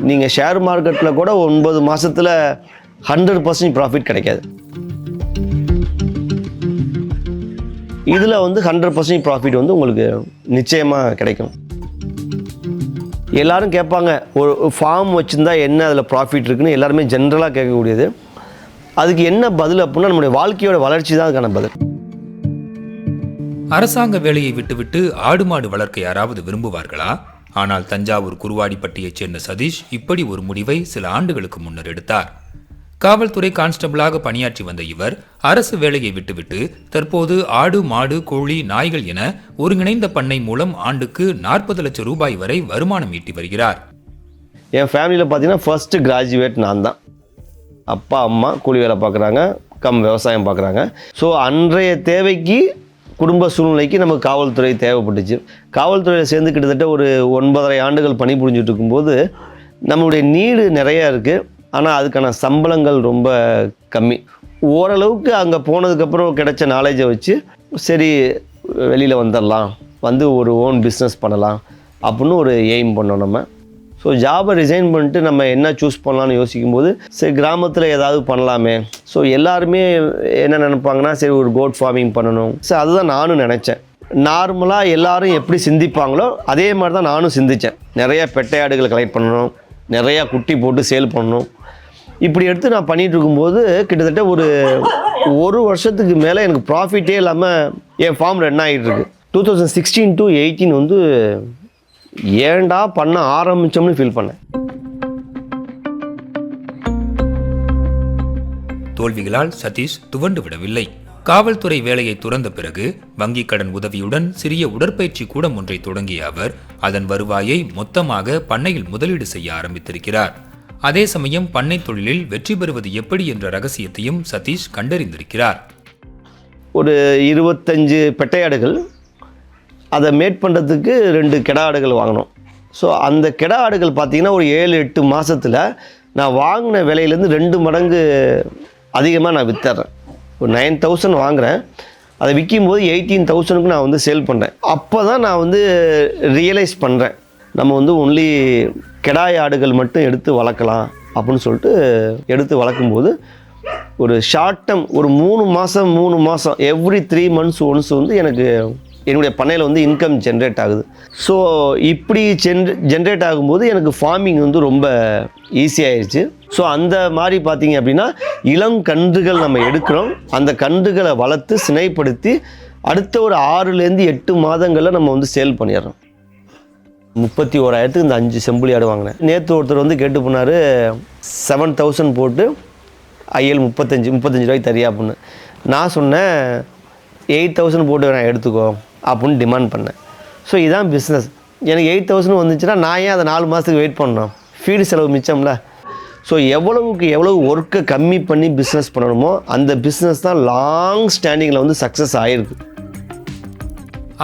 நீங்கள் ஷேர் மார்க்கெட்டில் கூட 9 மாதத்தில் 100% ப்ராஃபிட் கிடைக்காது. இதில் வந்து 100% ப்ராஃபிட் வந்து உங்களுக்கு நிச்சயமாக கிடைக்கும். எல்லோரும் கேட்பாங்க, ஒரு ஃபார்ம் வச்சுருந்தா என்ன அதில் ப்ராஃபிட் இருக்குன்னு எல்லாருமே ஜென்ரலாக கேட்கக்கூடியது. அதுக்கு என்ன பதில் அப்படின்னா, நம்முடைய வாழ்க்கையோட வளர்ச்சி தான் அதுக்கான பதில். அரசாங்க வேலையை விட்டுவிட்டு ஆடு மாடு வளர்க்க யாராவது விரும்புவார்களா? ஆனால் தஞ்சாவூர் குருவாடிப்பட்டியைச் சேர்ந்த சதீஷ் இப்படி ஒரு முடிவை சில ஆண்டுகளுக்கு முன்னர் எடுத்தார். காவல்துறை கான்ஸ்டபிளாக பணியாற்றி வந்த இவர் அரசு வேலையை விட்டுவிட்டு தற்போது ஆடு மாடு கோழி நாய்கள் என ஒருங்கிணைந்த பண்ணை மூலம் ஆண்டுக்கு 40 லட்சம் ரூபாய் வரை வருமானம் ஈட்டி வருகிறார். என் ஃபேமிலியில் பார்த்தீங்கன்னா ஃபர்ஸ்ட் கிராஜுவேட் நான் தான். அப்பா அம்மா கூலி வேலை பார்க்குறாங்க, விவசாயம் பார்க்குறாங்க. ஸோ அன்றைய தேவைக்கு, குடும்ப சூழ்நிலைக்கு நமக்கு காவல்துறை தேவைப்பட்டுச்சு. காவல்துறையில் சேர்ந்து கிட்டத்தட்ட ஒரு 9.5 ஆண்டுகள் பணிபுரிஞ்சுட்டு இருக்கும்போது நம்மளுடைய நீடு நிறையா இருக்குது. ஆனால் அதுக்கான சம்பளங்கள் ரொம்ப கம்மி. ஓரளவுக்கு அங்கே போனதுக்கப்புறம் கிடைச்ச நாலேஜை வச்சு சரி வெளியில் வந்துடலாம், வந்து ஒரு ஓன் பிஸ்னஸ் பண்ணலாம் அப்படின்னு ஒரு எய்ம் பண்ணோம் நம்ம. ஸோ ஜாபை ரிசைன் பண்ணிட்டு நம்ம என்ன சூஸ் பண்ணலான்னு யோசிக்கும்போது சரி கிராமத்தில் ஏதாவது பண்ணலாமே. ஸோ எல்லாருமே என்ன நினைப்பாங்கன்னா, சரி ஒரு கோட் ஃபார்மிங் பண்ணணும். ஸோ அதுதான் நானும் நினச்சேன். நார்மலாக எல்லாரும் எப்படி சிந்திப்பாங்களோ அதே மாதிரி தான் நானும் சிந்தித்தேன். நிறையா பெட்டையாடுகளை கலெக்ட் பண்ணணும், நிறையா குட்டி போட்டு சேல் பண்ணணும். இப்படி எடுத்து நான் பண்ணிகிட்டு இருக்கும்போது கிட்டத்தட்ட ஒரு வருஷத்துக்கு மேலே எனக்கு ப்ராஃபிட்டே இல்லாமல் என் ஃபார்ம் ரன் ஆகிட்டு இருக்கு. 2016 to 18 வந்து ஏண்டா பண்ண ஆரம்பித்தோம்னு ஃபீல் பண்ணேன். தோல்விகளால் சதீஷ் துவண்டு விடவில்லை. காவல்துறை வேலையை துறந்த பிறகு வங்கிக் கடன் உதவியுடன் சிறிய உடற்பயிற்சி கூடம் ஒன்றை தொடங்கிய அவர் அதன் வருவாயை மொத்தமாக பண்ணையில் முதலீடு செய்ய ஆரம்பித்திருக்கிறார். அதே சமயம் பண்ணை தொழிலில் வெற்றி பெறுவது எப்படி என்ற ரகசியத்தையும் சதீஷ் கண்டறிந்திருக்கிறார். ஒரு 25 பெட்டையாடுகள், அதை மேட் பண்ணுறதுக்கு 2 கெடா ஆடுகள் வாங்கினோம். ஸோ அந்த கெடா ஆடுகள் பார்த்திங்கன்னா ஒரு 7-8 மாதத்தில் நான் வாங்கின விலையிலேருந்து 2 மடங்கு அதிகமாக நான் விற்றுறேன். ஒரு 9,000 வாங்குகிறேன், அதை விற்கும்போது 18,000க்கு நான் வந்து சேல் பண்ணுறேன். அப்போ தான் நான் வந்து ரியலைஸ் பண்ணுறேன், நம்ம வந்து ஒன்லி கெடாய் ஆடுகள் மட்டும் எடுத்து வளர்க்கலாம் அப்படின்னு சொல்லிட்டு எடுத்து வளர்க்கும்போது ஒரு ஷார்ட் டேர்ம் ஒரு 3 மாதம் எவ்ரி 3 months ஒன்ஸ் வந்து எனக்கு என்னுடைய பண்ணையில் வந்து இன்கம் ஜென்ரேட் ஆகுது. ஸோ இப்படி ஜென்ரேட் ஆகும்போது எனக்கு ஃபார்மிங் வந்து ரொம்ப ஈஸியாகிடுச்சு. ஸோ அந்த மாதிரி பார்த்தீங்க அப்படின்னா இளங்கன்றுகள் நம்ம எடுக்கிறோம், அந்த கன்றுகளை வளர்த்து சினைப்படுத்தி அடுத்த ஒரு 6-8 மாதங்களில் நம்ம வந்து சேல் பண்ணிடுறோம். 31,000க்கு இந்த 5 செம்புலி ஆடு வாங்கினேன். நேற்று ஒருத்தர் வந்து கேட்டு போனார், 7,000 போட்டு ஐஎல் 35 ரூபாய்க்கு தரியா அப்படின்னு. நான் சொன்னேன் 8,000 போட்டு நான் எடுத்துக்கோ அப்படின்னு டிமாண்ட் பண்ணேன். ஸோ இதுதான் பிஸ்னஸ். எனக்கு 8,000 வந்துச்சுன்னா நான் ஏன் அதை 4 மாதத்துக்கு வெயிட் பண்ணணும்? ஃபீடு செலவு மிச்சம்ல. ஸோ எவ்வளவு ஒர்க்கை கம்மி பண்ணி பிஸ்னஸ் பண்ணணுமோ அந்த பிஸ்னஸ் தான் லாங் ஸ்டாண்டிங்கில் வந்து சக்ஸஸ் ஆகிருக்கு.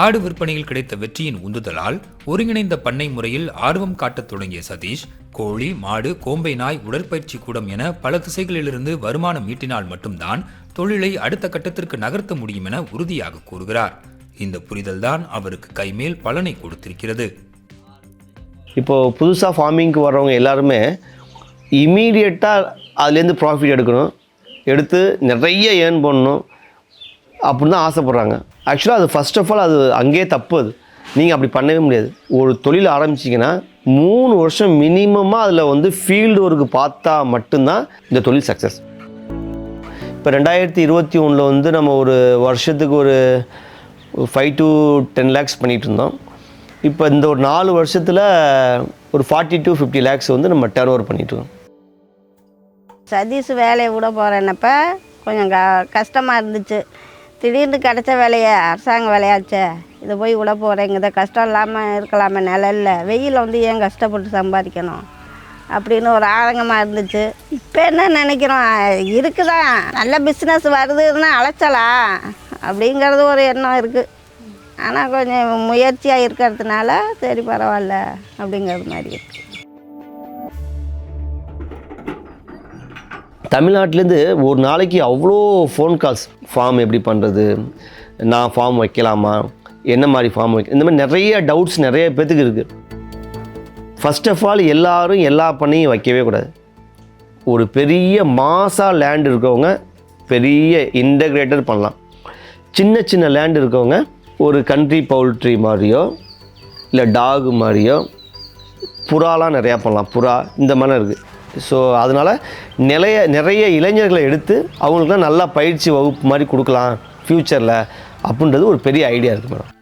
ஆடு விற்பனையில் கிடைத்த வெற்றியின் உந்துதலால் ஒருங்கிணைந்த பண்ணை முறையில் ஆர்வம் காட்டத் தொடங்கிய சதீஷ் கோழி, மாடு, கோம்பை நாய், உடற்பயிற்சி கூடம் என பல திசைகளிலிருந்து வருமானம் ஈட்டினால் மட்டும்தான் தொழிலை அடுத்த கட்டத்திற்கு நகர்த்த முடியும் என உறுதியாக கூறுகிறார். இந்த புரிதல்தான் அவருக்கு கைமேல் பலனை கொடுத்திருக்கிறது. இப்போது புதுசாக ஃபார்மிங்க்கு வர்றவங்க எல்லாருமே இமீடியட்டாக அதுலேருந்து ப்ராஃபிட் எடுக்கணும், எடுத்து நிறைய ஏர்ன் பண்ணணும் அப்படின்னு தான் ஆசைப்பட்றாங்க. ஆக்சுவலாக அது ஃபர்ஸ்ட் ஆஃப் ஆல் அது அங்கேயே தப்பு. அது நீங்கள் அப்படி பண்ணவே முடியாது. ஒரு தொழில் ஆரம்பிச்சிங்கன்னா 3 வருஷம் மினிமமாக அதில் வந்து ஃபீல்டு ஒர்க்கு பார்த்தா மட்டும்தான் இந்த தொழில் சக்ஸஸ். இப்போ 2021 வந்து நம்ம ஒரு வருஷத்துக்கு ஒரு 5 to 10 lakhs பண்ணிகிட்டு இருந்தோம். இப்போ இந்த ஒரு 4 வருஷத்தில் ஒரு 40 to 50 lakhs வந்து நம்ம டர்ன் ஓவர் பண்ணிகிட்ருக்கோம். சதீஷ் வேலையை விட போகிறேன்னப்ப கொஞ்சம் கஷ்டமாக இருந்துச்சு. திடீர்னு கிடச்ச வேலையை அரசாங்க வேலையாச்சே, இதை போய் விட போகிறேங்க, கஷ்டம் இல்லாமல் இருக்கலாமே, நிழல்ல வெயில் வந்து ஏன் கஷ்டப்பட்டு சம்பாதிக்கணும் அப்படின்னு ஒரு ஆதங்கமாக இருந்துச்சு. இப்போ என்ன நினைக்கிறோம், இருக்குதான் நல்ல பிஸ்னஸ் வருதுன்னா அலைச்சலா அப்படிங்கிறது ஒரு எண்ணம் இருக்குது. ஆனால் கொஞ்சம் முயற்சியாக இருக்கிறதுனால சரி பரவாயில்ல அப்படிங்கிறது மாதிரி இருக்குது. தமிழ்நாட்டிலேருந்து ஒரு நாளைக்கு அவ்வளோ ஃபோன் கால்ஸ், ஃபார்ம் எப்படி பண்ணுறது, நான் ஃபார்ம் வைக்கலாமா, என்ன மாதிரி ஃபார்ம் இந்த மாதிரி நிறைய டவுட்ஸ் நிறைய பேர்த்துக்கு இருக்குது. ஃபர்ஸ்ட் ஆஃப் ஆல் எல்லாரும் எல்லா பண்ணையும் வைக்கவே கூடாது. ஒரு பெரிய மாசா லேண்ட் இருக்கவங்க பெரிய இன்டகிரேட்டர் பண்ணலாம். சின்ன சின்ன லேண்ட் இருக்கவங்க ஒரு கண்ட்ரி பவுல்ட்ரி மாதிரியோ இல்லை டாகு மாதிரியோ புறாலாம் நிறையா பண்ணலாம். புறா இந்த மாதிரிலாம் இருக்குது. ஸோ அதனால் நிறைய இளைஞர்களை எடுத்து அவங்களுக்குலாம் நல்லா பயிற்சி வகுப்பு மாதிரி கொடுக்கலாம் ஃப்யூச்சரில் அப்படின்றது ஒரு பெரிய ஐடியா இருக்குது மேடம்.